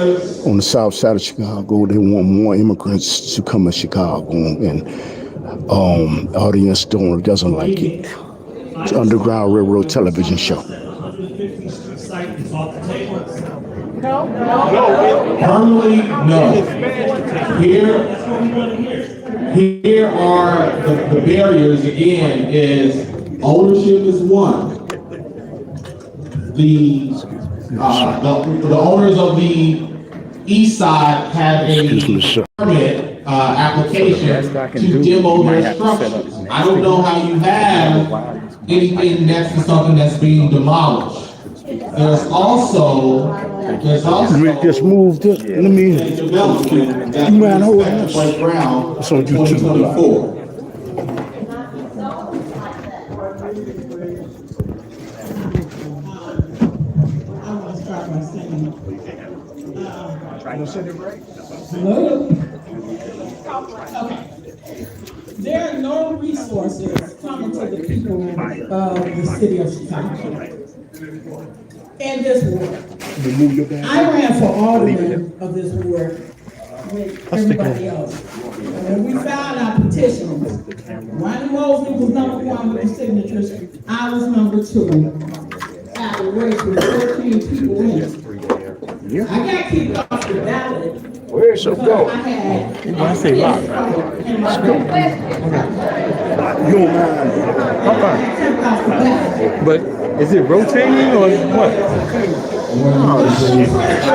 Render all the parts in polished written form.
On the south side of Chicago, they want more immigrants to come to Chicago, and audience doesn't like it. It's Underground Railroad television show. Currently, no. Here are the barriers. Again, is ownership is one. The owners of the east side have a permit application to demo their structures. I don't know how you have anything next to something that's being demolished. There's also just moved it. Let me. You man, hold on. It's on YouTube. 2024. Hello? Okay. There are no resources coming to the people of the city of Chicago in this ward. I ran for alderman of this ward with everybody else. And when we filed our petitions, Ronnie Mosley was number one with the signatures. I was number two. At a race with 14 people in it. I got kicked off the ballot. Where's it go? I say lock. You don't mind. But is it rotating or what?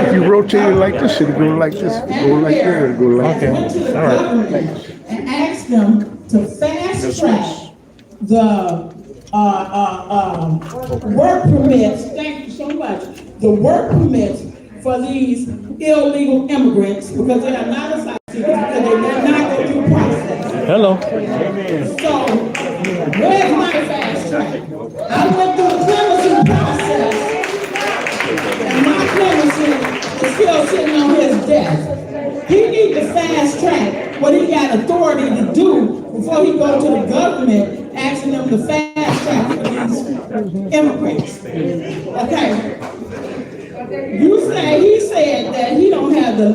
If you rotate it like this, it'll go like this. It'll go like that. It'll go like that. Went to the government and asked them to fast track the work permits. Thank you so much. The work permits for these illegal immigrants because they are not asylum seekers because they did not go through process. Hello. So, where's my fast track? I went through the clemency process, and my clemency is still sitting on his desk. He needs to fast track what he got authority to do before he go to the government asking them to fast track for these immigrants. Okay. He said that he don't have the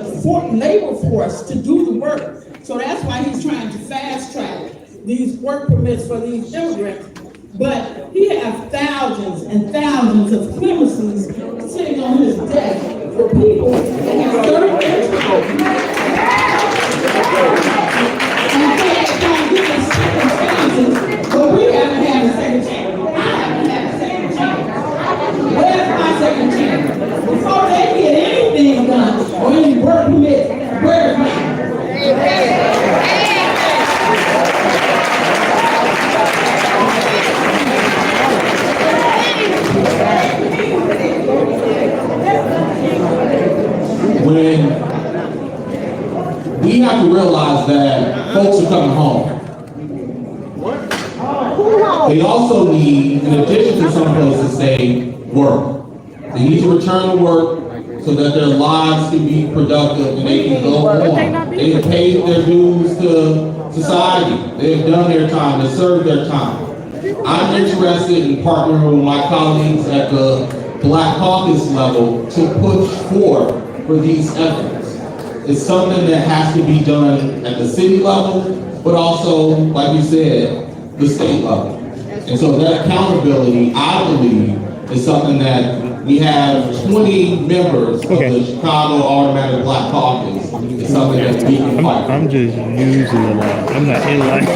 labor force to do the work. So that's why he's trying to fast track these work permits for these immigrants. But he has thousands and thousands of clemencies sitting on his desk for people that have served their time. And they can't give us second chances, but we haven't had a second chance. I haven't had a second chance. Where's my second chance? Before they get anything done or any work permit, where's mine? When we have to realize that folks are coming home. They also need, in addition to some places, say work. They need to return to work so that their lives can be productive and they can go on. They have paid their dues to society. They have done their time. They served their time. I'm interested in partnering with my colleagues at the Black Caucus level to push forward for these efforts. It's something that has to be done at the city level, but also, like you said, the state level. And so that accountability, I believe, is something that we have 20 members of the Chicago Automatic Black Caucus. It's something that we can fight. I'm just using I'm not in line.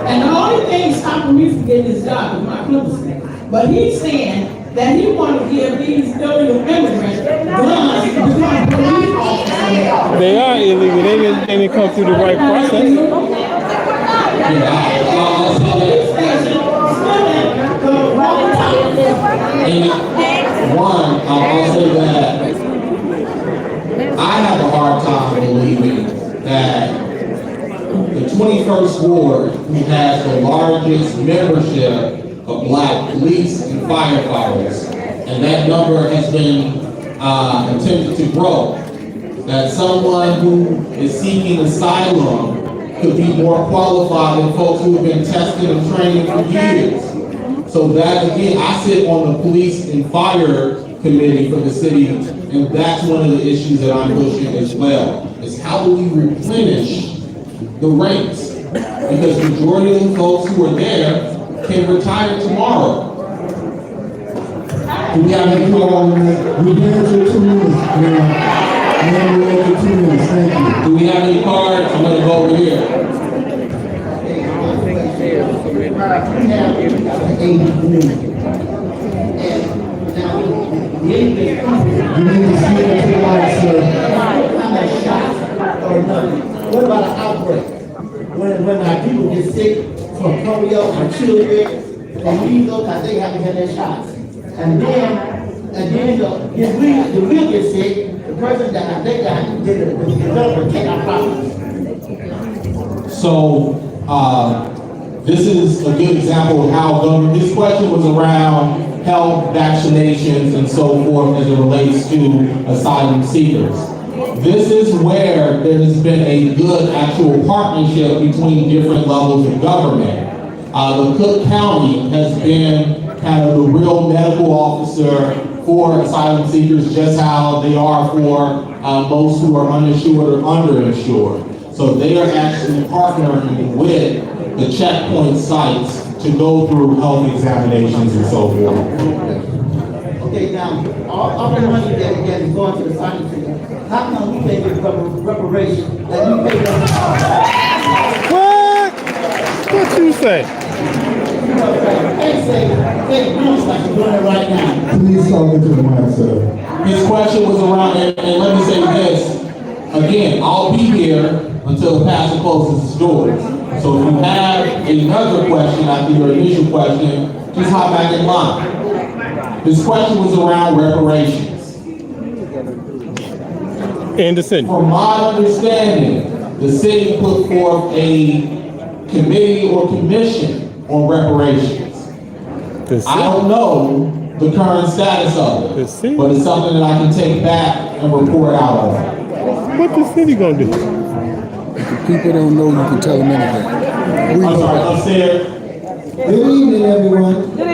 And the only thing stopping me from getting this job is my clemency. But he's saying that he want to give these illegal immigrants guns to become police officers. They are illegal. They didn't come through the right process. One, I'll say that I have a hard time believing that the 21st Ward, who has the largest membership of Black police and firefighters, and that number has been attempted to grow, that someone who is seeking asylum could be more qualified than folks who have been tested and trained for years. So that, again, I sit on the police and fire committee for the city, and that's one of the issues that I'm pushing as well, is how do we replenish the ranks? Because the majority of the folks who are there can retire tomorrow. Do we have any We have 2 minutes. Thank you. Do we have any cards? I'm gonna go over here. You need to speak into the light, sir. What about an outbreak? When our people get sick from polio or children, they leave those because they haven't had their shots. And then if we get sick, the person that they got the developer take our property. So, this is a good example of how government, this question was around health, vaccinations, and so forth as it relates to asylum seekers. This is where there has been a good actual partnership between different levels of government. The Cook County has been kind of the real medical officer for asylum seekers, just how they are for most who are uninsured or underinsured. So they are actually partnering with the checkpoint sites to go through health examinations and so forth. Okay, now, all the money that we get is going to the asylum seekers. How come we can't get reparation that you pay them? What you say? They say, they do like you're doing it right now. Please talk into the mic, sir. His question was around, and let me say this, again, I'll be here until the pastor closes his doors. So if you have another question after your initial question, just hop back in line. His question was around reparations. In the city. From my understanding, the city put forth a committee or commission on reparations. The I city. don't know the current status of The it, city. but it's something that I can take back and report out on. What the city gonna do? If the people don't know, you can tell them anything. We I'm know sorry, that. upstairs. Good evening, everyone. Good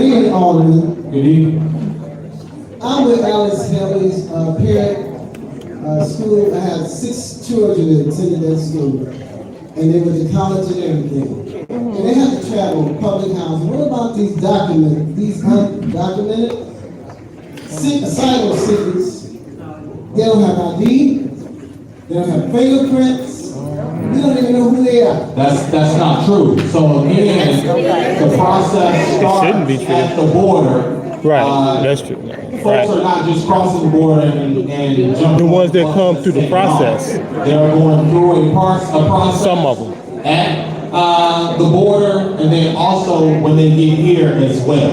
evening, Alderman. Good evening. I'm with Alice Kelly's parent school. I have 6 children that attended that school, and they went to college and everything. And they have to travel public housing. What about these undocumented asylum seekers? They don't have ID. They don't have fingerprints. We don't even know who they are. That's not true. So again, the process shouldn't be starts true. at the border. Right, that's true. Folks Right. are not just crossing the border and jumping. The ones that come through the No. process. They are going through a process. Some of them. At the border, and then also when they get here as well.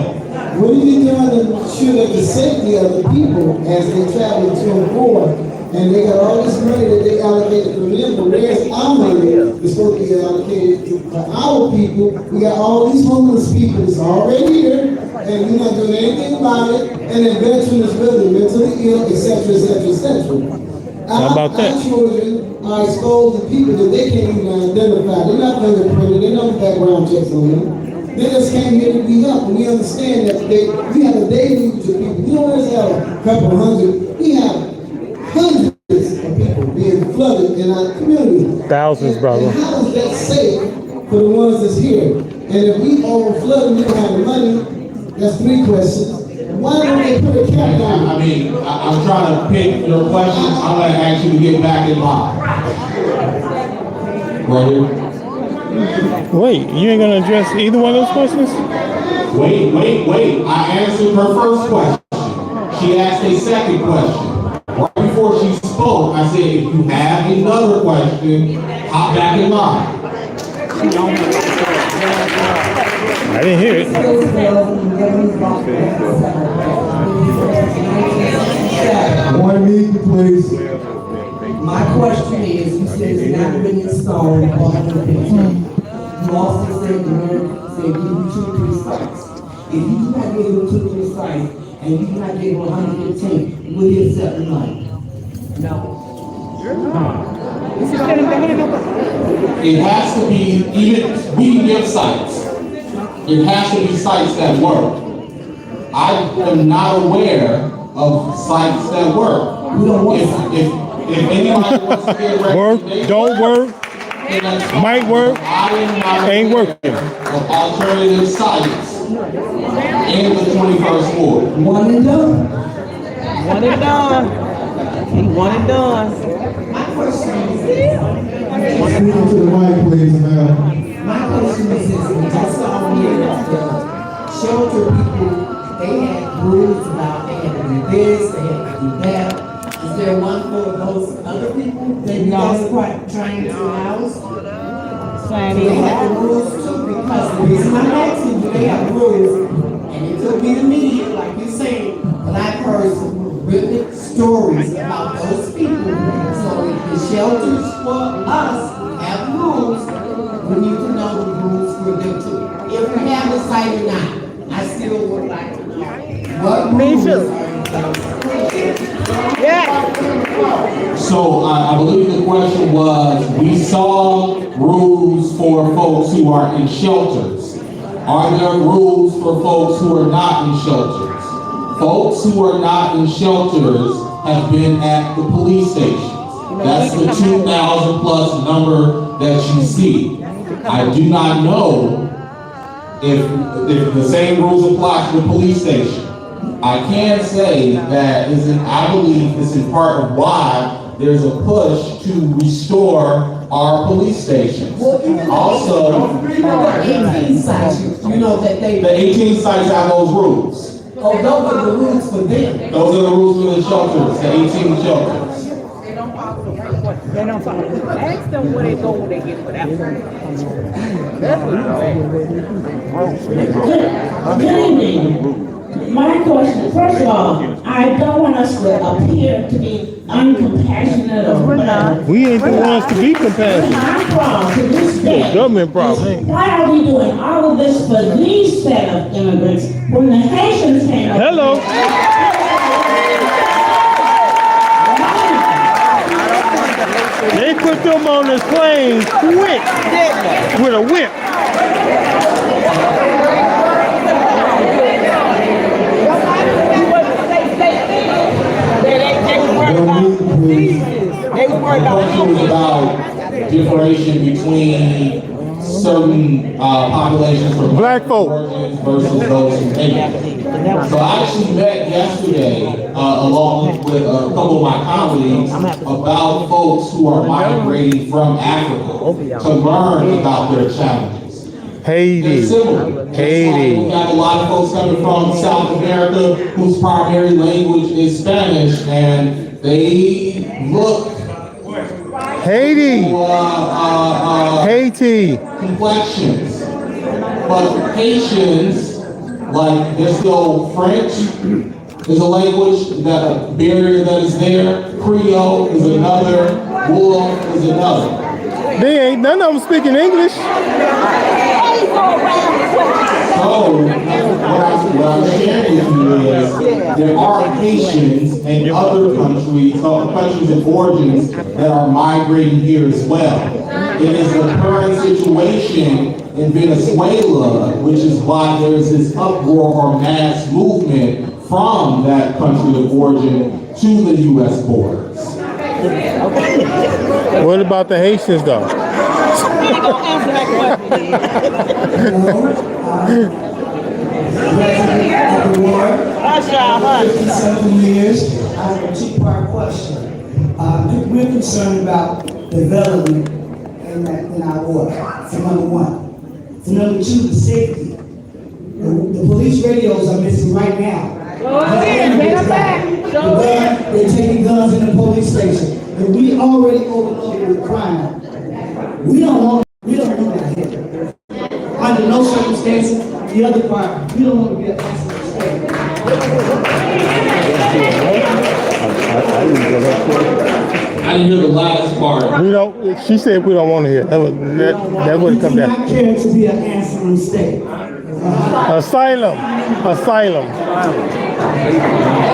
What are you doing to ensure that the safety of the people as they travel to and forth? And they got all this money that they allocated for them, but where's our money that's supposed to be allocated for our people? We got all these homeless people that's already here, and we're not doing anything about it, and then veterans really mentally ill, et cetera, et cetera, et cetera. How about that? Our children are exposed to people that they can't even identify. They're not fingerprinted, they know background checks on them. They just came here to be helped, and we understand that we have a deluge of people. We don't just have a couple hundred, we have hundreds of people being flooded in our community. Thousands, brother. And how is that safe for the ones that's here? And if we overflood and we don't have the money, that's 3 questions. Why don't they put a cap on it? I mean, I'm trying to pick your questions. I'm gonna ask you to get back in line. Right here. Wait, you ain't gonna address either one of those questions? Wait. I answered her first question. She asked a second question. Right before she spoke, I said, if you have another question, hop back in line. I didn't hear it. One meeting, please. My question is, you said it's not written in stone, or 150. You also said the Lord said give you 2 or 3 sites. If you do not give them 2 or 3 sites, and you do not give them 115, will you accept the money? No. It has to be, even we give sites. It has to be sites that work. I am not aware of sites that work. We don't want If anybody wants to get Work, don't work, might work, I am not ain't aware working. of alternative sites in the 21st Ward. one and done. One and done. He one and done. My question is, Speak to the mic, please, ma'am. my question is this, we just saw here, the shelter people, they had rules about they had to do this, they had to do that. Is there one for those other people that you guys are quite trying to house? So they have the rules too, because the reason I'm asking, do they have rules? And it could be the media, like you're saying, but I've heard some written stories about those people. So if the shelters for us have rules, we need to know the rules for them too. If we have a site or not, I still would like to know. What rules are in place? So I believe the question was, we saw rules for folks who are in shelters. Are there rules for folks who are not in shelters? Folks who are not in shelters have been at the police stations. That's the 2,000 plus number that you see. I do not know if the same rules apply to the police station. I can say that I believe this is part of why there's a push to restore our police stations. Also, The 18 sites, you know that they. the 18 sites have those rules. Oh, those are the rules for them. Those are the rules for the shelters, the 18 shelters. They don't follow. Ask them where they go when they get whatever. That's what Good evening. My question, first of all, I don't want us to appear to be uncompassionate or whatever. We ain't the ones to be compassionate. My problem to this It's day a government problem, is ain't it? why are we doing all of this for these set of immigrants when the Haitians came up? Hello. They put them on this plane quick with a whip. They were worried The about question was about differentiation between certain populations from Black folk origins versus those who hate. So I actually met yesterday, along with a couple of my colleagues, about folks who are migrating from Africa to learn about their challenges. Haiti. It's similar. Haiti. We have a lot of folks coming from South America whose primary language is Spanish, and they look Haiti. Haiti. complexions. But Haitians, like, there's still French is a language, that a barrier that is there. Creole is another. Wolof is another. They ain't none of them speaking English. So, what I'm sharing with you is, there are Haitians in other countries of origins that are migrating here as well. It is the current situation in Venezuela, which is why there's this uproar or mass movement from that country of origin to the US borders. What about the Haitians though? President of the ward, 57 years, I have a two-part question. We're concerned about development in our ward, for number one. For number two, the safety. The police radios are missing right now. They're taking guns in the police station. And we already overloaded with crime. We don't want that here. Under no circumstances, the other part, we don't want to be an accident state. I didn't hear the last part. We don't. She said we don't want to hear. That would come We do not down. care to be an answering state. Asylum. Asylum.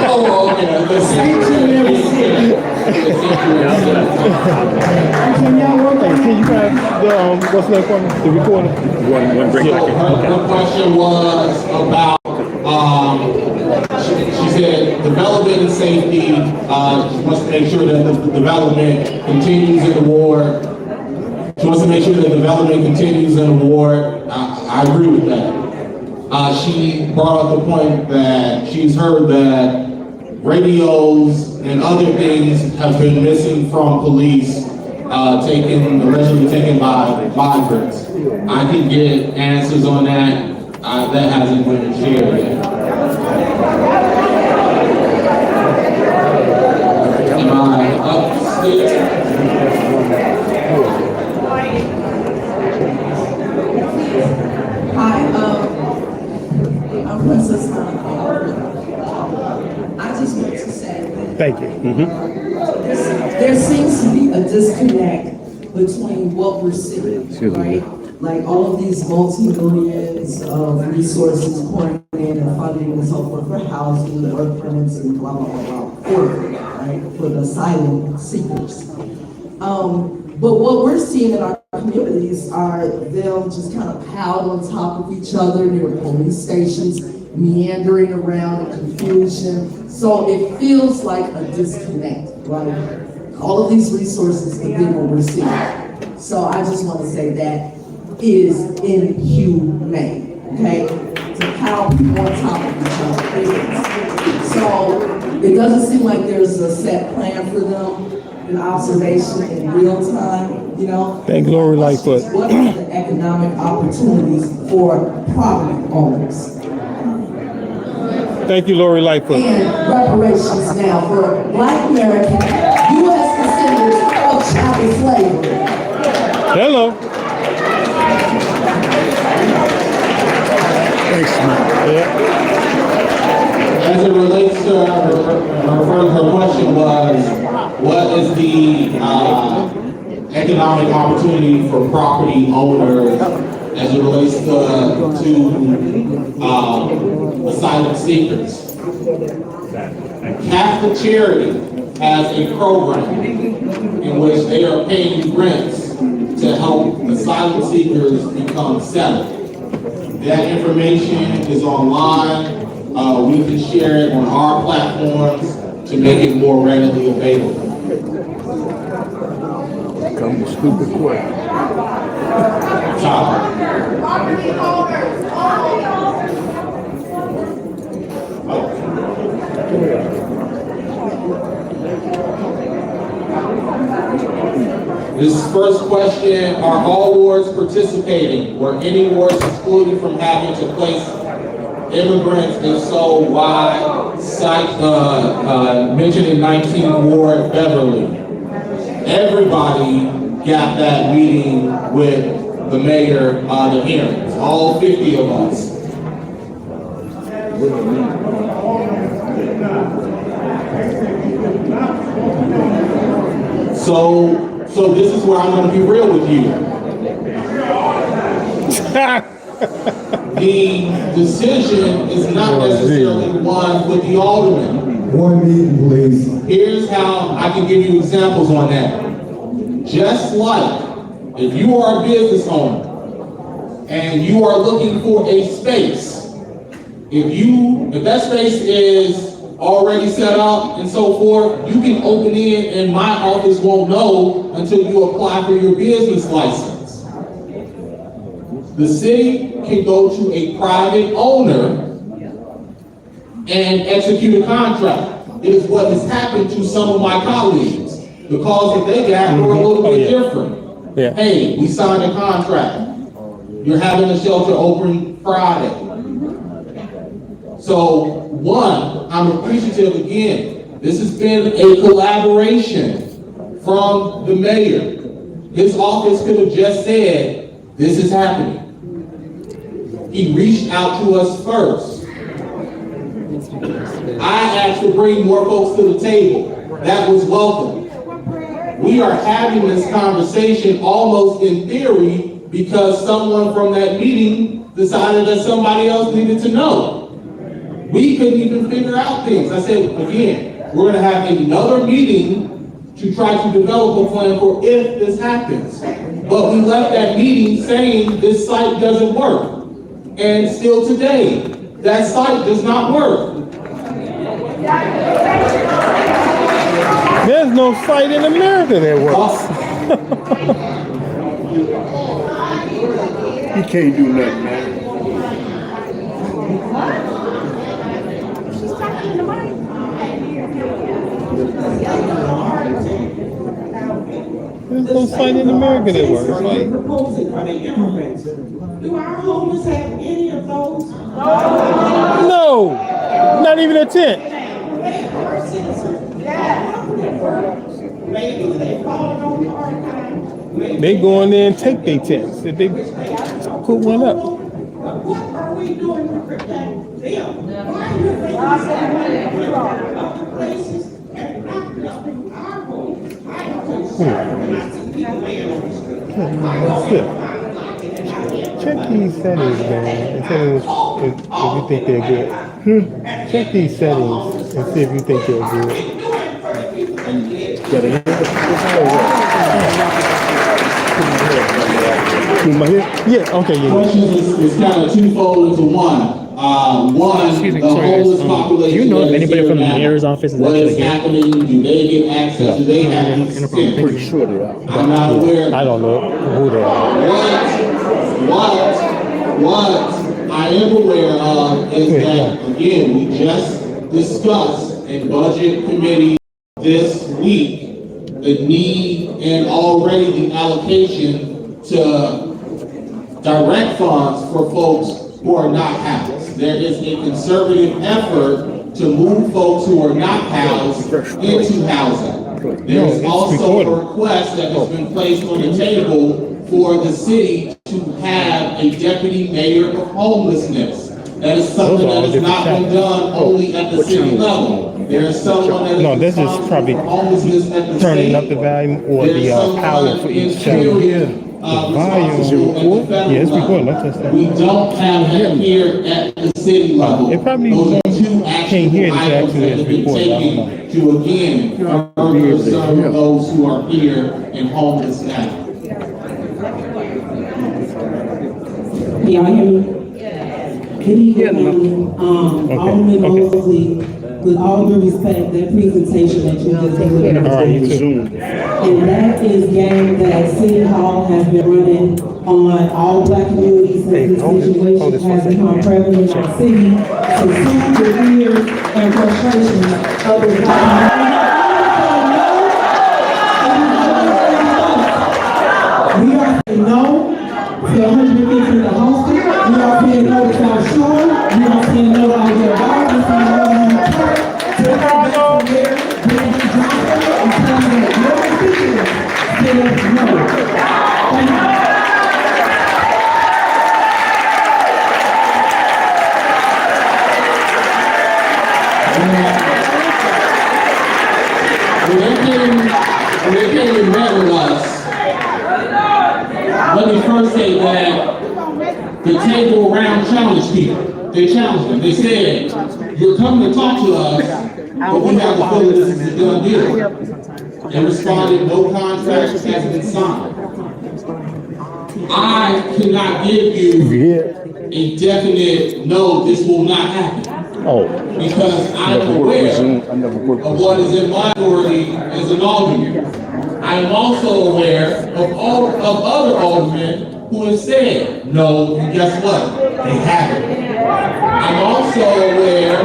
Oh, okay. Can y'all work Hey, can you guys what's that one? The recording. So, the question was about She said development and safety. She wants to make sure that the development continues in the ward. She wants to make sure that development continues in the ward. I agree with that. She brought up the point that she's heard that radios and other things have been missing from police, allegedly taken by migrants. I can get answers on that. That hasn't been shared yet. Am I upstairs? Hi, I'm Princess I just want to say that Thank you. there seems to be a disconnect between what we're seeing, right? Like all of these multi-millions of resources pouring in and funding and so forth for housing, work permits, and blah, blah, blah, blah, right? For the asylum seekers. But what we're seeing in our communities are them just kind of piled on top of each other near police stations, meandering around in confusion. So it feels like a disconnect, right? All of these resources and then what we're seeing. So I just want to say that is inhumane, okay? To pile people on top of each other. So it doesn't seem like there's a set plan for them. An observation in real time, you know? Thank Lori Lightfoot. What are the economic opportunities for property owners? Thank you, Lori Lightfoot. And reparations now for Black American U.S. descendants of chattel slavery. Hello. Thanks, man. Yeah. As it relates to her question was, what is the economic opportunity for property owners as it relates to asylum seekers? Catholic Charity has a program in which they are paying rents to help asylum seekers become settled. That information is online. We can share it on our platforms to make it more readily available. Come with stupid question. This first question, are all wards participating? Were any wards excluded from having to place immigrants? If so, why? Site mentioned in 19th Ward, Beverly. Everybody got that meeting with the mayor, the hearings, all 50 of us. So this is where I'm going to be real with you. The decision is not necessarily one with the alderman. One meeting, please. Here's how I can give you examples on that. Just like if you are a business owner and you are looking for a space, if that space is already set up and so forth, you can open in and my office won't know until you apply for your business license. The city can go to a private owner and execute a contract. It is what has happened to some of my colleagues. The calls that they got were a little bit different. Yeah. Hey, we signed a contract. You're having a shelter open Friday. So, one, I'm appreciative again. This has been a collaboration from the mayor. His office could have just said, this is happening. He reached out to us first. I asked to bring more folks to the table. That was welcome. We are having this conversation almost in theory because someone from that meeting decided that somebody else needed to know. We couldn't even figure out things. I said, again, we're going to have another meeting to try to develop a plan for if this happens. But we left that meeting saying this site doesn't work. And still today, that site does not work. There's no site in America that works. You can't do nothing, man. There's no site in America that works. Are they proposing? Are they implementing? Do our homeless have any of those? No, not even a tent. Maybe they falling on hard times. They go in there and take their tents. If they put one up. What are we doing to protect them? Why are you making other places and not helping our homes? I don't see people laying on the street. Check these settings, man, and tell me if you think they're good. Check these settings and see if you think they're good. Yeah, okay, yeah. Question is kind of twofold into one. One, the homeless population. Do you know if anybody from the mayor's office is what actually is here? happening? Do they get access? Do they have access? Pretty sure they are. I'm not aware. I don't know who they are. What I am aware of is that, again, we just discussed in budget committee this week the need and already the allocation to direct funds for folks who are not housed. There is a conservative effort to move folks who are not housed into housing. There is also a request that has been placed on the table for the city to have a deputy mayor of homelessness. That is something that has not been done only at the city level. There is someone that is No, this is probably homelessness at the turning state. up the volume or There is the power someone for in each channel. theory, The volume is responsible at the recording? federal Yeah, it's level. recording. That's just We don't have that here at the city level. It probably Those are two can't hear this items actually that as have been recorded. I don't know. taken to again further serve those who are here and homeless now. Can y'all hear me? Good evening, Alderman Mosley, with all due respect, that presentation that you just delivered. All right, you too. And that is game that City Hall has been running on all black communities since this situation has become prevalent in our city. To soothe the fears and frustrations of the black community. We are saying no to 150 in the hostel. We are saying no to South Shore. We are saying no to Outdoor Bar. We are saying no to Home Park. To the Mayor Bradon Johnson, and telling them that your constituents said no. Thank you. When they came and met with us, let me first say that the table around challenged people. They challenged them. They said, you're coming to talk to us, but we have a feeling this is a done deal. And responded, no contract has been signed. I cannot give you a definite, no, this will not happen. Oh. Because I am aware of what is in my authority as an alderman. I am also aware of all of other aldermen who have said, no, and guess what? They haven't. I'm also aware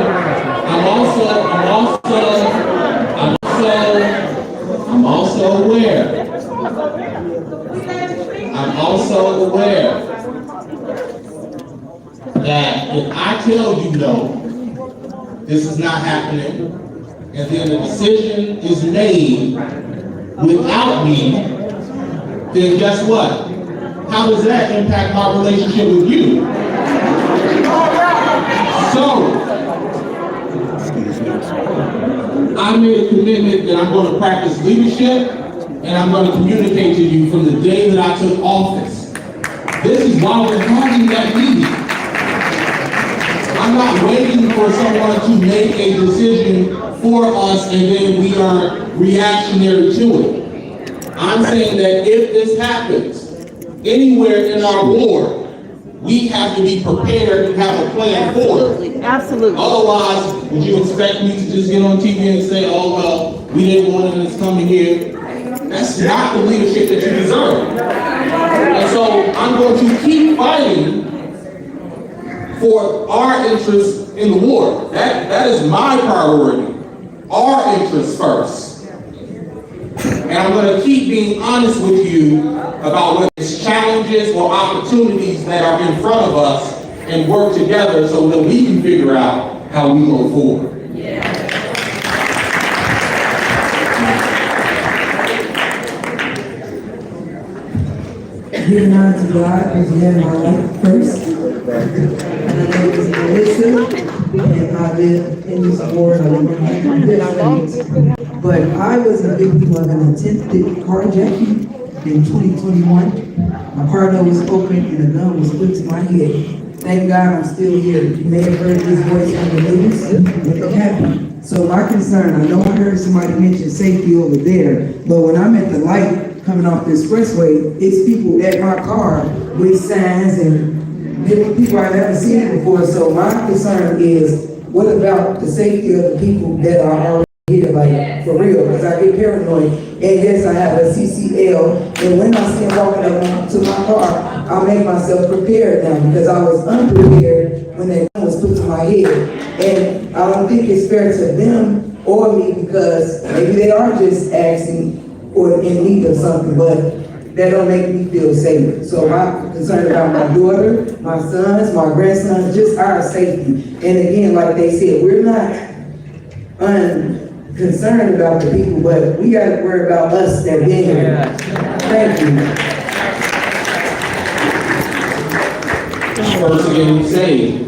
that if I tell you no, this is not happening, and then the decision is made without me, then guess what? How does that impact my relationship with you? So, I made a commitment that I'm going to practice leadership, and I'm going to communicate to you from the day that I took office. This is why we're having that meeting. I'm not waiting for someone to make a decision for us and then we are reactionary to it. I'm saying that if this happens anywhere in our ward, we have to be prepared and have a plan for it. Absolutely, absolutely. Otherwise, would you expect me to just get on TV and say, oh, well, we didn't want it and it's coming here? That's not the leadership that you deserve. And so I'm going to keep fighting for our interests in the war. That is my priority. Our interests first. And I'm going to keep being honest with you about whether it's challenges or opportunities that are in front of us and work together so that we can figure out how we go forward. Giving honor to God as we have my life first. And I know it's Melissa, and I live in this ward. I live in this place. But I was a victim of an attempted carjacking in 2021. My car door was open and a gun was put to my head. Thank God I'm still here. You may have heard this voice on the news. Nothing happened. So my concern, I know I heard somebody mention safety over there, but when I'm at the light coming off the expressway, it's people at my car with signs and different people I've never seen it before. So my concern is, what about the safety of the people that are already here, like, for real, because I get paranoid. And yes, I have a CCL, and when I see them walking up to my car, I make myself prepared now, because I was unprepared when that gun was put to my head. And I don't think it's fair to them or me, because maybe they are just asking or in need of something, but that don't make me feel safe. So I'm concerned about my daughter, my sons, my grandsons, just our safety. And again, like they said, we're not concerned about the people, but we got to worry about us that been here. Thank you. First again, say,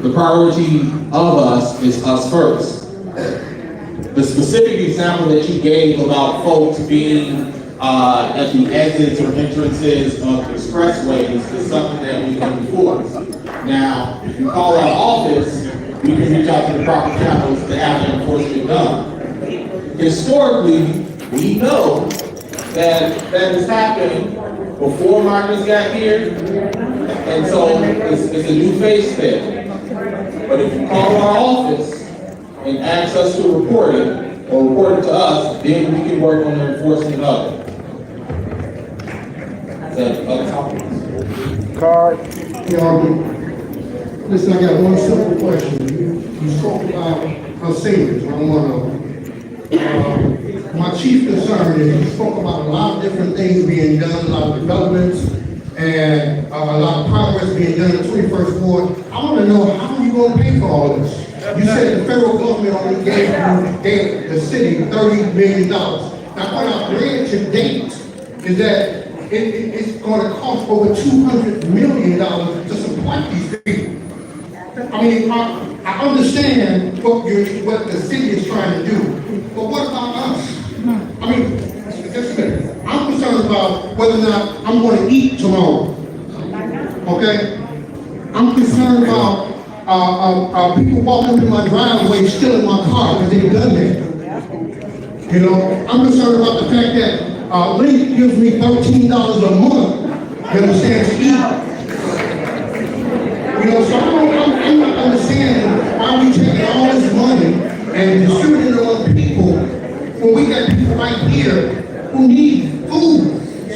the priority of us is us first. The specific example that you gave about folks being at the exits or entrances of expressways is something that we can enforce. Now, if you call our office, we can reach out to the proper channels to have that enforcement done. Historically, we know that has happened before migrants got here, and so it's a new face there. But if you call our office and ask us to report it, or report it to us, then we can work on the enforcement of it. Is that other topics? Card. Listen, I got one simple question. You spoke about seniors. I want to. My chief concern is you spoke about a lot of different things being done, a lot of developments, and a lot of progress being done in the 21st ward. I want to know, how are you going to pay for all this? You said the federal government only gave the city $30 million. Now, what I've read to date is that it's going to cost over $200 million to support these people. I mean, I understand what the city is trying to do, but what about us? I mean, I'm concerned about whether or not I'm going to eat tomorrow. Okay? I'm concerned about people walking through my driveway still in my car because they've done that. You know, I'm concerned about the fact that Link gives me $13 a month, you understand, to eat. You know, so I'm not understanding why we taking all this money and distributing it on people when we got people right here who need food,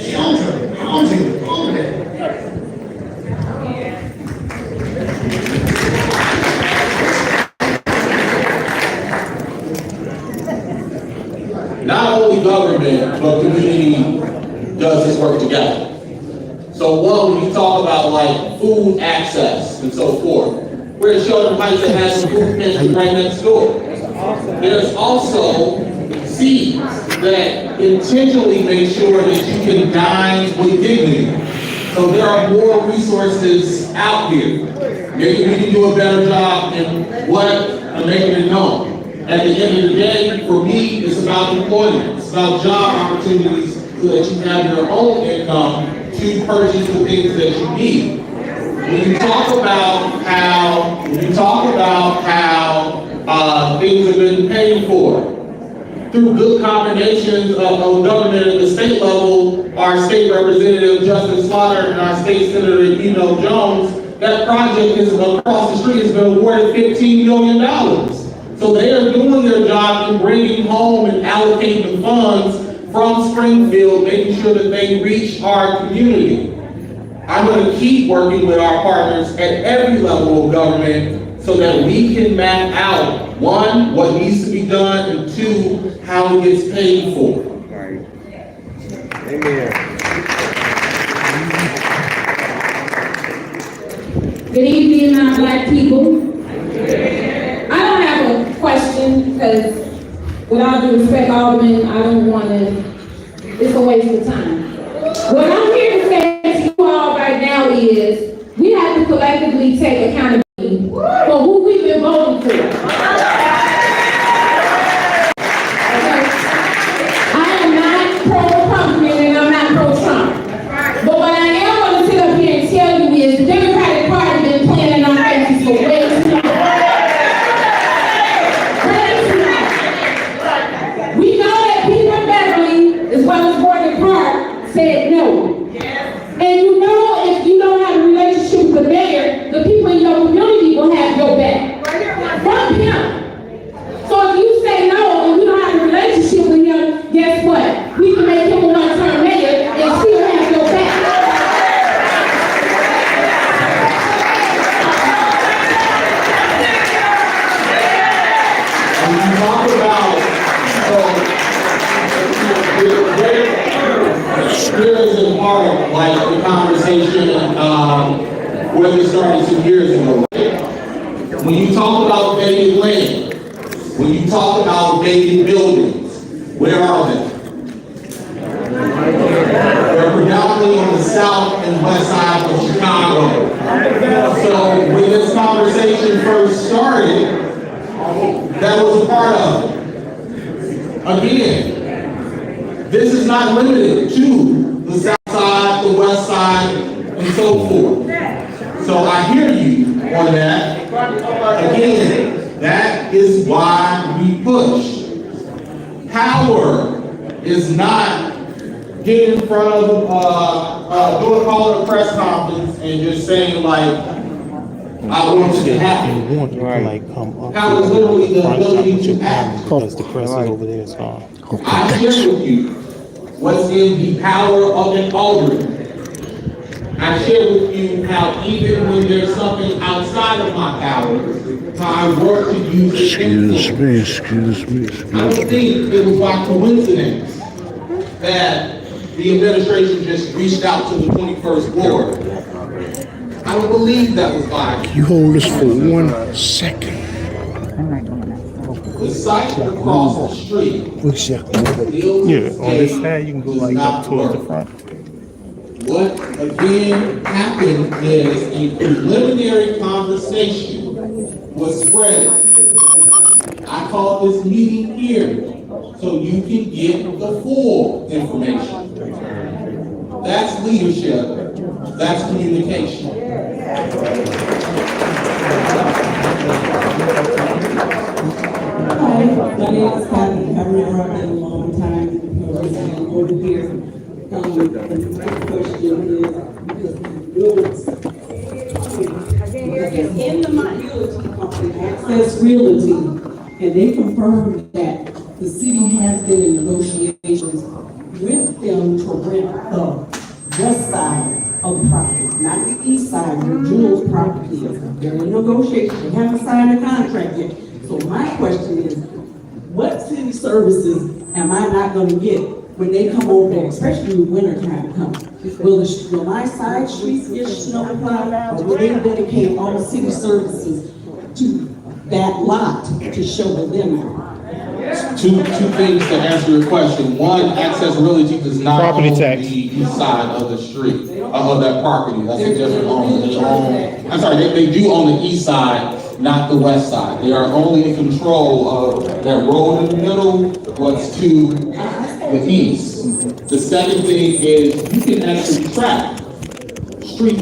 shelter, housing, all of that. Not only government, but community does this work together. So one, when you talk about like food access and so forth, we're in Shelter Heights that has a food pantry right next door. There's also seeds that intentionally make sure that you can dine with dignity. So there are more resources out here. Maybe we can do a better job in what I'm making it known. At the end of the day, for me, it's about employment. It's about job opportunities so that you have your own income to purchase the things that you need. When you talk about how things have been paid for, $50 through good combinations of government at the state level, our state representative Justin Slaughter and our state senator Jones, that project is across the street has been awarded $15 million. So they are doing their job in bringing home and allocating the funds from Springfield, making sure that they reach our community. I'm going to keep working with our partners at every level of government so that we can map out, one, what needs to be done, and two, how it gets paid for. Amen. Good evening, my black people. I don't have a question because, with all due respect, Alderman, I don't want to, it's a waste of time. What I'm here to say to you all right now is, we have to collectively take accountability for who we've been voting for. I am not pro-Republican and I'm not pro-Trump. But what I am going to sit up here and tell you is the Democratic Party has been playing in our faces for way too long. We know that Peter Beverly, as well as Border Czar, said no. And you know if you don't have a relationship with the mayor, the people in your community will have your back. From him. So if you say no and we don't have a relationship with him, guess what? We can make him a one-term mayor and still have your back. When you talk about, here is a part of like the conversation where we started 2 years ago. When you talk about vacant land, when you talk about vacant buildings, where are they? They're predominantly on the south and west side of Chicago. So when this conversation first started, that was a part of it. Again, this is not limited to the south side, the west side, and so forth. So I hear you on that. Again, that is why we push. Power is not getting in front of, calling a press conference and just saying like, I want it to happen. Power is literally the ability to act. Because the press is over there, it's gone. I share with you what's in the power of an alderman. I share with you how even when there's something outside of my power, how I work to use it. Excuse me. I don't think it was by coincidence that the administration just reached out to the 21st Ward. I don't believe that was by. You hold this for 1 second. The site across the street. Yeah, on this side you can go like up towards the front. What again happened is a preliminary conversation was spread. I called this meeting here so you can get the full information. That's leadership. That's communication. Hi, my name is Kathy. I've been around a long time over here. The next question is, because in the realty company, Access Realty, and they confirmed that the city has been in negotiations with them to rent the west side of the property, not the east side where Jules' property is. They're in negotiation. They haven't signed a contract yet. So my question is, what city services am I not going to get when they come over there, especially when winter time comes? Will my side streets get snow plowed, or will they dedicate all city services to that lot to show them out? Two things to answer your question. One, Access Realty does not Property own tax. the east side of the street, of that property. That's a different owner. They own, I'm sorry, they do own the east side, not the west side. They are only in control of that road in the middle, what's to the east. The second thing is you can actually track street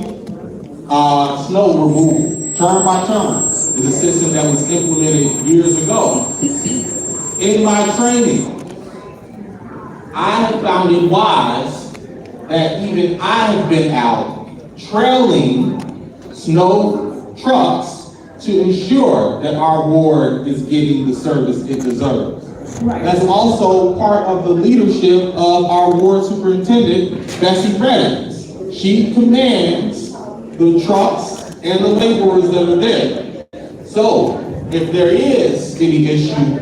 snow removal, turn by turn. It's a system that was implemented years ago. In my training, I have found it wise that even I have been out trailing snow trucks to ensure that our ward is getting the service it deserves. That's also part of the leadership of our ward superintendent, Bessie Bradon. She commands the trucks and the laborers that are there. So, if there is any issue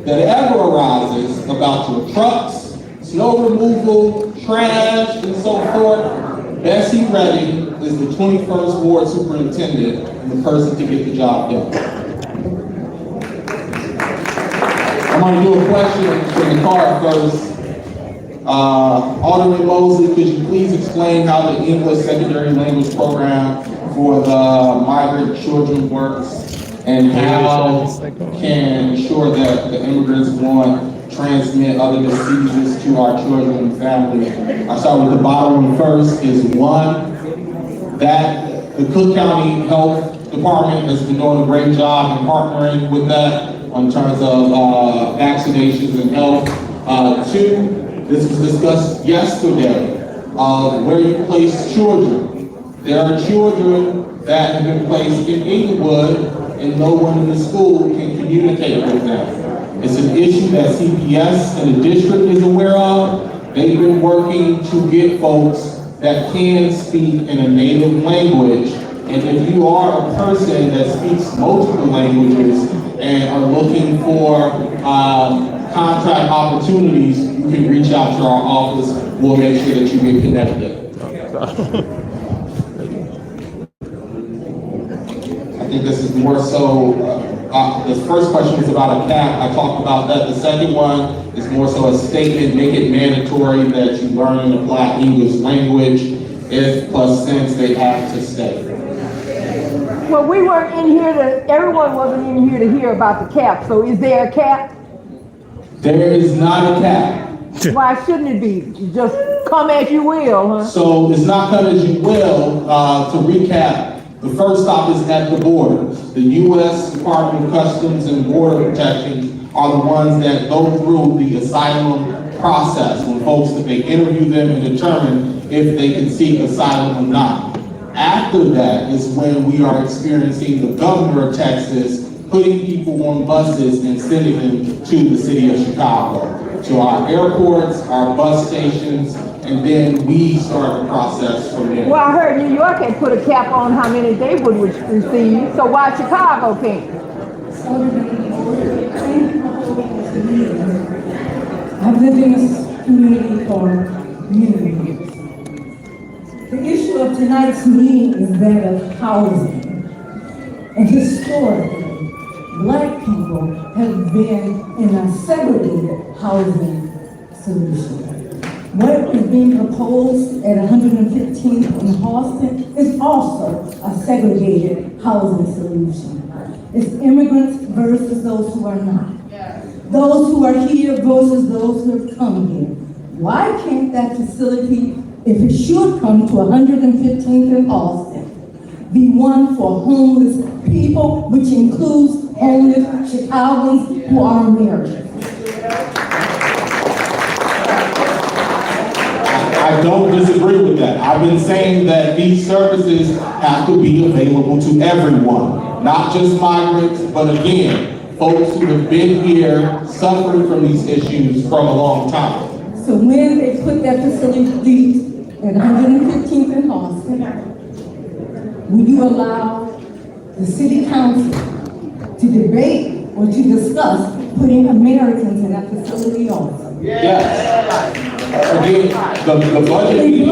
that ever arises about your trucks, snow removal, trash, and so forth, Bessie Bradon is the 21st Ward Superintendent and the person to get the job done. I'm going to do a question from the card first. Alderman Mosley, could you please explain how the English Secondary Language Program for the migrant children works and how can ensure that the immigrants won't transmit other diseases to our children and families? I start with the bottom one first. Is one, that the Cook County Health Department has been doing a great job in partnering with that in terms of vaccinations and health. Two, this was discussed yesterday, where you place children. There are children that have been placed in Inglewood and no one in the school can communicate with them. It's an issue that CPS and the district is aware of. They've been working to get folks that can speak in a native language. And if you are a person that speaks multiple languages and are looking for contract opportunities, you can reach out to our office. We'll make sure that you get connected. I think this is more so, the first question was about a cap. I talked about that. The second one is more so a statement, make it mandatory that you learn and apply English language. If plus since they have to stay. Well, we weren't in here everyone wasn't in here to hear about the cap, so is there a cap? There is not a cap. Why shouldn't it be? Just come as you will, huh? So it's not come as you will. To recap, the first stop is at the border. The US Department of Customs and Border Protection are the ones that go through the asylum process when folks, that they interview them and determine if they can seek asylum or not. After that is when we are experiencing the governor of Texas putting people on buses and sending them to the city of Chicago, to our airports, our bus stations, and then we start the process from there. Well, I heard New York had put a cap on how many they would receive, so why Chicago can't? I've lived in this community for many years. The issue of tonight's meeting is that of housing. And historically, Black people have been in a segregated housing solution. What is being proposed at 115th and Halston is also a segregated housing solution. It's immigrants versus those who are not. Those who are here versus those who have come here. Why can't that facility, if it should come to 115th and Halston, be one for homeless people, which includes homeless Chicagoans who are Americans? I don't disagree with that. I've been saying that these services have to be available to everyone, not just migrants, but again, folks who have been here suffering from these issues for a long time. So when they put that facility at 115th and Halston, will you allow the city council to debate or to discuss putting Americans in that facility also? Yes. Again, the budget meeting,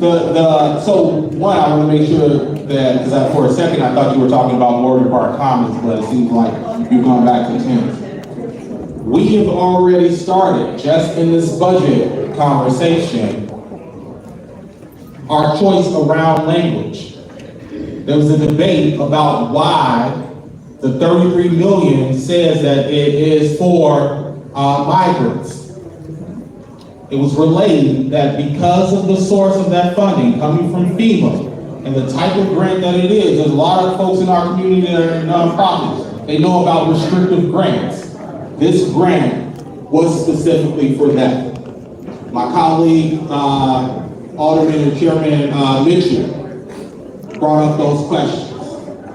so one, I want to make sure that, because for a second I thought you were talking about Morgan Park Commons, but it seems like you've gone back to 10. We have already started, just in this budget conversation, our choice around language. There was a debate about why the 33 million says that it is for migrants. It was relayed that because of the source of that funding coming from FEMA and the type of grant that it is, there's a lot of folks in our community that are nonprofits. They know about restrictive grants. This grant was specifically for that. My colleague, Alderman and Chairman Mitchell, brought up those questions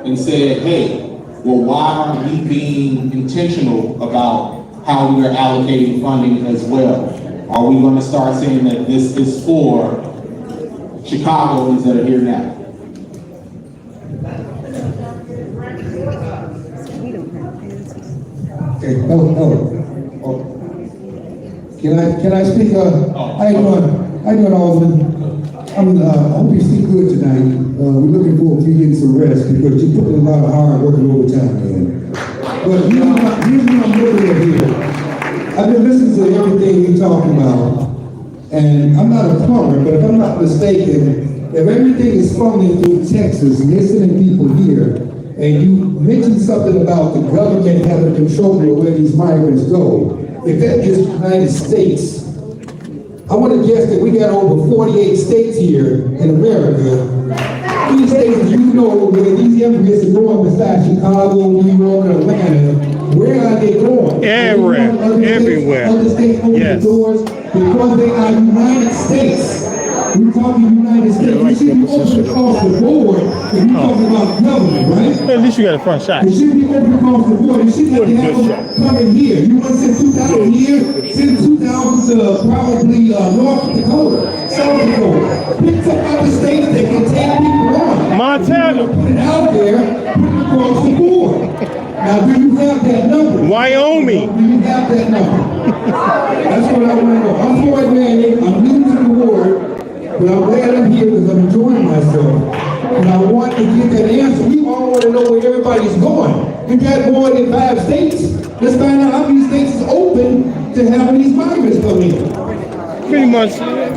and said, hey, well, why aren't we being intentional about how we are allocating funding as well? Are we going to start saying that this is for Chicagoans that are here now? Okay, Can I speak? How you doing? How you doing, Alderman? I hope you sleep good tonight. We're looking forward to you getting some rest because you put in a lot of hard work and overtime, man. But here's what I'm looking at here. I've been listening to everything you're talking about, and I'm not a plumber, but if I'm not mistaken, if everything is fumbling through Texas and you're sending people here, and you mentioned something about the government having control of where these migrants go, if that is the United States, I want to guess that we got over 48 states here in America. These states, you know, where these immigrants are going besides Chicago, New York, and Atlanta, where are they going? Everywhere. Other states open the doors because they are United States. We're talking United States. We should be open across the board if we're talking about government, right? At least you got a front shot. It should be open across the board. It should not have them coming here. You want to send 2,000 here, send 2,000 to probably North Dakota, South Dakota. Pick some other states that can take people on. Montana. Put it out there, put it across the board. Now, do you have that number? Wyoming. Do you have that number? That's what I want to know. I'm Floyd Manning. I'm new to the ward. But I'm glad I'm here because I'm enjoying myself. And I want to get that answer. We all want to know where everybody's going. You got more than 5 states. Let's find out how many states is open to having these migrants come in. Pretty much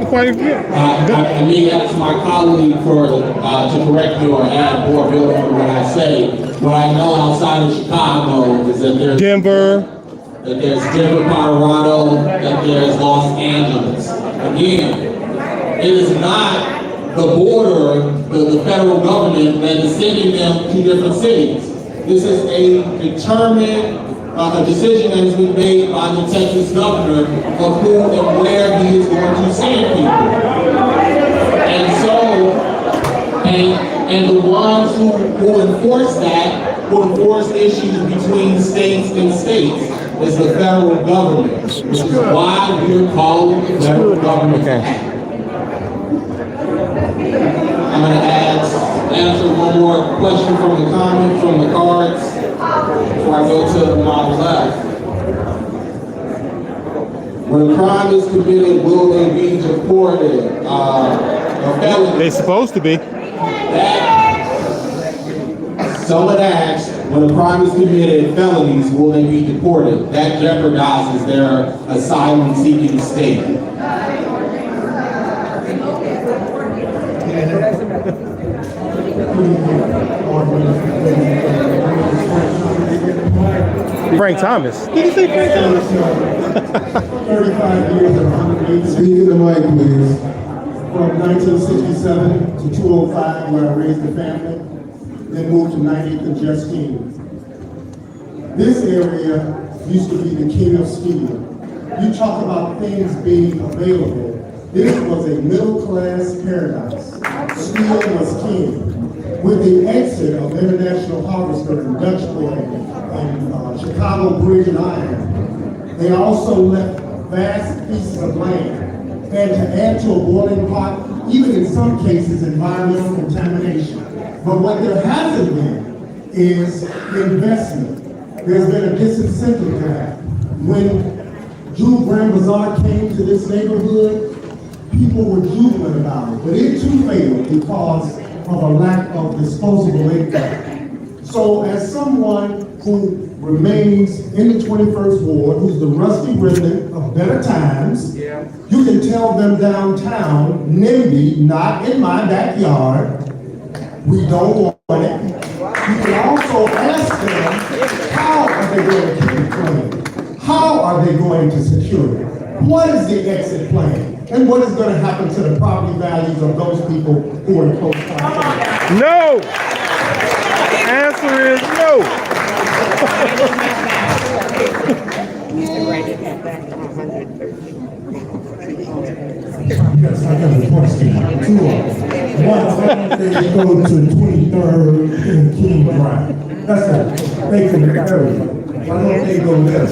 quite a few. I may ask my colleague to correct me or add more build on what I say. What I know outside of Chicago is that there's Denver, Colorado, that there's Los Angeles. Again, it is not the border, the federal government that is sending them to different cities. This is a determined a decision that has been made by the Texas governor of who and where he is going to send people. And so, and the ones who enforce that, who enforce issues between states and states, is the federal government, which is why we're calling the federal government. I'm going to answer one more question from the comments, from the cards, before I go to my left. When a crime is committed, will they be deported? They're supposed to be. Someone asked, when a crime is committed, felonies, will they be deported? That jeopardizes their asylum-seeking state. Frank Thomas. Did you say Frank Thomas? 35 years and 108. Speak in the mic, please. From 1967 to 2005, where I raised a family, then moved to 90th and Justine. This area used to be the king of steel. You talk about things being available. This was a middle-class paradise. Steel was king. With the exit of International Harvester and Dutchman and Chicago Bridge and Iron, they also left vast pieces of land. And to add to a boiling pot, even in some cases, environmental contamination. But what there hasn't been is investment. There's been a disincentive to that. When Jules Grand Bazaar came to this neighborhood, people were jubilant about it. But it too failed because of a lack of disposable income. So as someone who remains in the 21st ward, who's the rusty remnant of better times, you can tell them downtown, NIMBY, not in my backyard, we don't want it. You can also ask them, how are they going to keep it clean? How are they going to secure it? What is the exit plan? And what is going to happen to the property values of those people who are in close proximity? No! The answer is no. Yes, I got a question. Two of them. One, they go to 23rd and King Drive. That's it. They can carry it. Why don't they go there?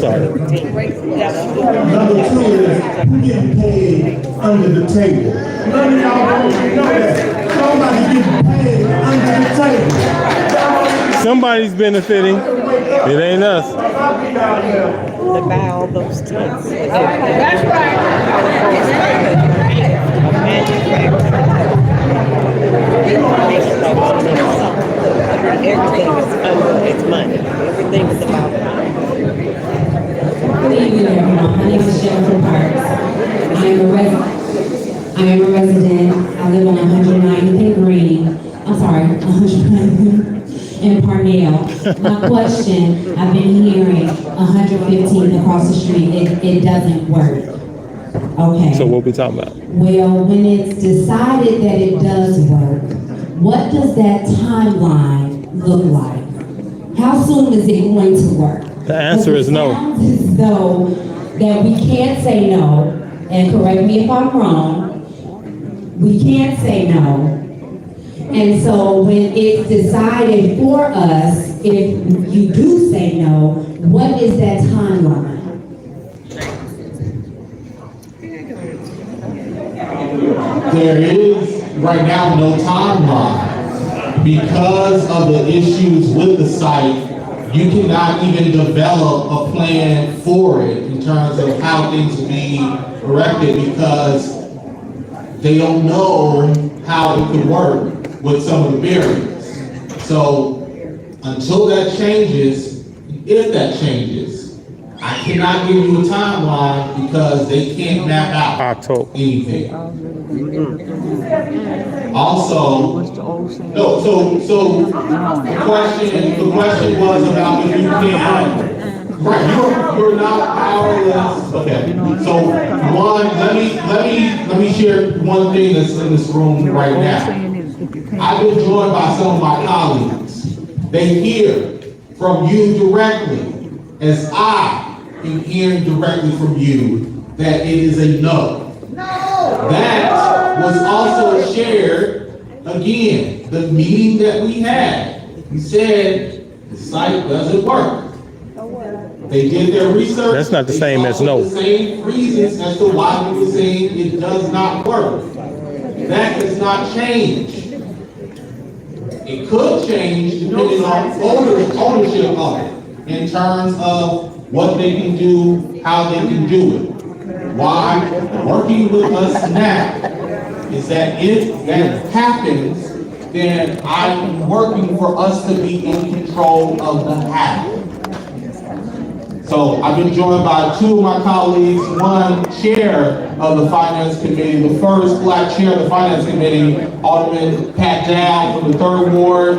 Number two is, who getting paid under the table? None of y'all know that. Somebody getting paid under the table. Somebody's benefiting. It ain't us. To buy all those tents. That's right. Everything is under its money. Everything is about money. Good evening, everyone. My name is Jennifer Parks. I am a resident. I live on 109th and Green. I'm sorry, 109th in Parnell. My question, I've been hearing 115 across the street. It doesn't work. Okay. So what we talking about? Well, when it's decided that it does work, what does that timeline look like? How soon is it going to work? The answer is no. It sounds as though that we can't say no, and correct me if I'm wrong, we can't say no. And so when it's decided for us, if you do say no, what is that timeline? There is right now no timeline. Because of the issues with the site, you cannot even develop a plan for it in terms of how things will be erected because they don't know how it could work with some of the barriers. So until that changes, if that changes, I cannot give you a timeline because they can't map out anything. Also, no, so the question was about if you can, right, you're not powerless. Okay, so one, let me share one thing that's in this room right now. I've been joined by some of my colleagues. They hear from you directly, as I am hearing directly from you, that it is a no. That was also shared, again, the meeting that we had. We said the site doesn't work. They did their research. That's not the same as no. The same reasons as to why we were saying it does not work. That has not changed. It could change depending on ownership of it in terms of what they can do, how they can do it. Why working with us now is that if that happens, then I'm working for us to be in control of the how. So I've been joined by two of my colleagues, one chair of the Finance Committee, the first black chair of the Finance Committee, Alderman Pat Dow from the 3rd Ward.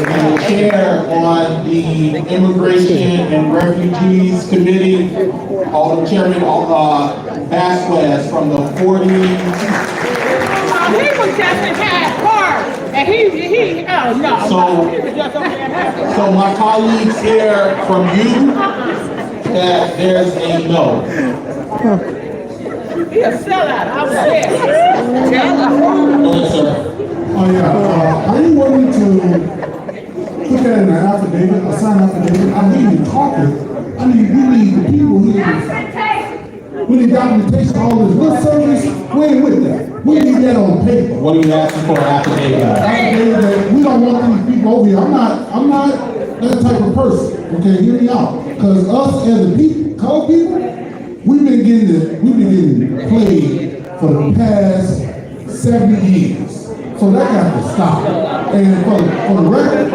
And the chair on the Immigration and Refugees Committee, Chairman Vasquez from the 40s. He was just in high park, and he, oh no. So my colleagues hear from you that there's a no. He a sellout, I was there. Yes, sir. Oh yeah, are you willing to put that in an affidavit, a signed affidavit? I need you talking. We need the people here. We need documentation, all this good service. We ain't with that. We need that on paper. What are you asking for, affidavit? Affidavit that we don't want these people over here. I'm not that type of person. Okay, hear me out. Because us as the people, colored people, we've been getting played for the past 70 years. So that got to stop. And for the record,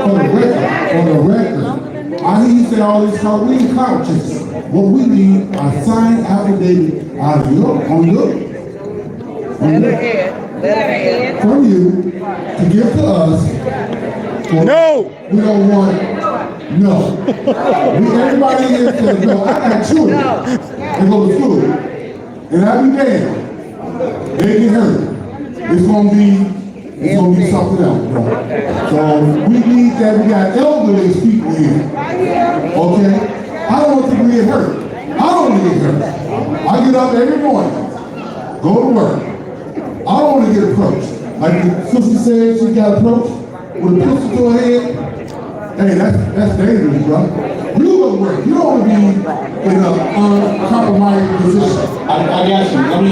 I hear you say all this clout, we ain't clout chasing. What we need are signed affidavit out of from you to give to us. No! We don't want no. Everybody here says no. I got children. They go to school. And I be damned. They get hurt. It's gonna be something else, bro. So we need that. We got elderly people here. church. I get up every morning, go to work. I don't want to get approached. Like the sister said, she got approached with a pistol to her head. Hey, that's dangerous, bro. You go to work. You don't want to be in an uncompromising position. I got you. Let me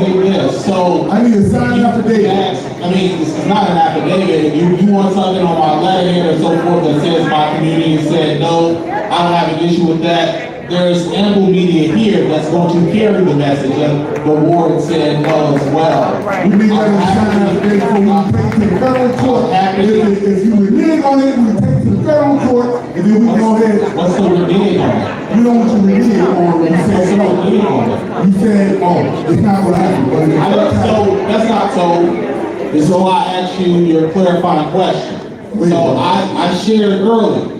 say this. So I need a signed affidavit. I mean, it's not an affidavit. You want something on my letterhead or so forth that says my community said no. I don't have an issue with that. There's ample media here that's going to carry the message, and the ward said no as well. We need to sign affidavit before we take to the federal court. If you renege on it, we take it to the federal court, and then we go ahead. What's the renege on it? You know what you renege on when you say so. You said, oh, it's not what happened. So that's not so. This is why I asked you your clarifying question. So I shared earlier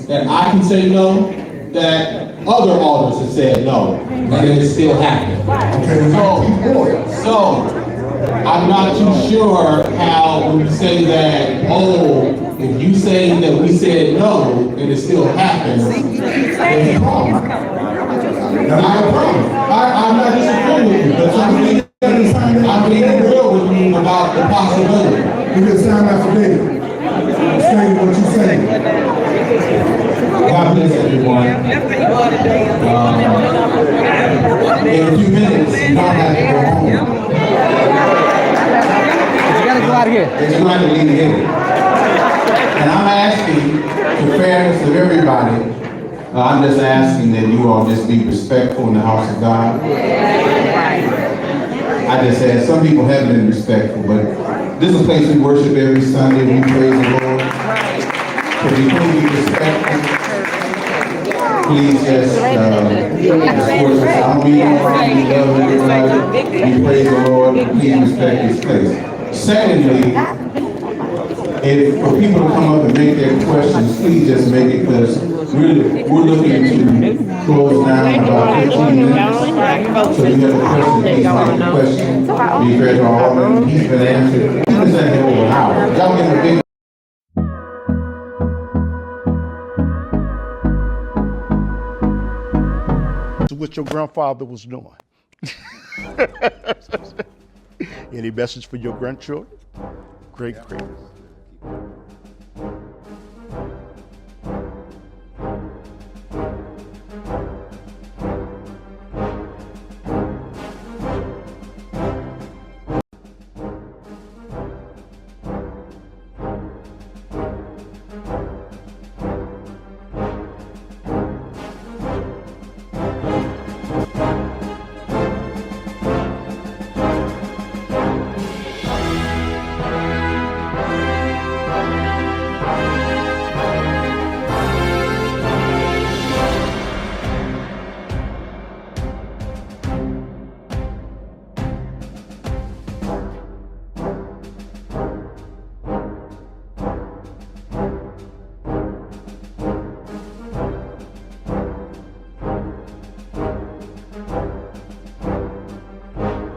that I can say no, that other alders have said no, and it's still happening. So I'm not too sure how when you say that, if you say that we said no, and it still happens, there's a problem. I'm not disagreeing with you, but I'm being real with you about the possibility. You can sign affidavit. Say what you say. God bless everyone. In a few minutes, you don't have to go home. You gotta go out of here. It's going to leave here. And I'm asking, for fairness of everybody, I'm just asking that you all just be respectful in the house of God. I just said some people haven't been respectful, but this is a place we worship every Sunday. We praise the Lord. So before we be respectful, please just I don't mean no harm. We love everybody. We praise the Lord. Please respect this place. Secondly, for people to come up and make their questions, please just make it, because we're looking to close down in about 15 minutes. So if you have a question, please make a question. Be fair to all of them. He's been answered. He's been sitting here over an hour. Y'all give him a big what your grandfather was doing. Any message for your grandchildren? Great.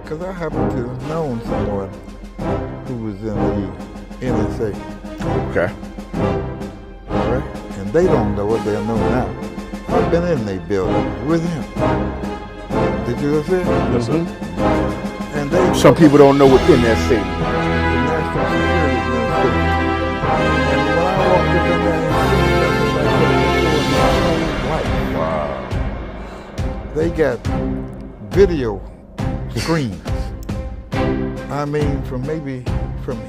Because I happen to have known someone who was in the NSA. Okay. All right? And they don't know what they know now. I've been in their building with him. Did you see it? Yes, sir. And they, some people don't know what NSA is. The National Security Administration. And when I walked up in there and seen that, they got video screens. I mean, from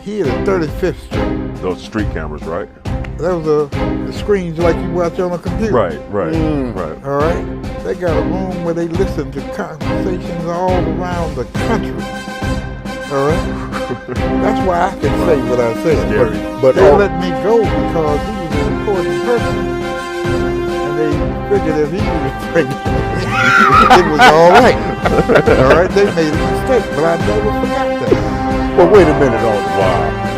here to 35th Street. Those street cameras, right? Those are the screens like you watch on a computer. Right. All right? They got a room where they listen to conversations all around the country. All right? That's why I can say what I said. But they let me go because he was an important person. And they figured if he was pregnant, it was all right. All right? They made a mistake, but I never forgot that. Well, wait a minute, wow.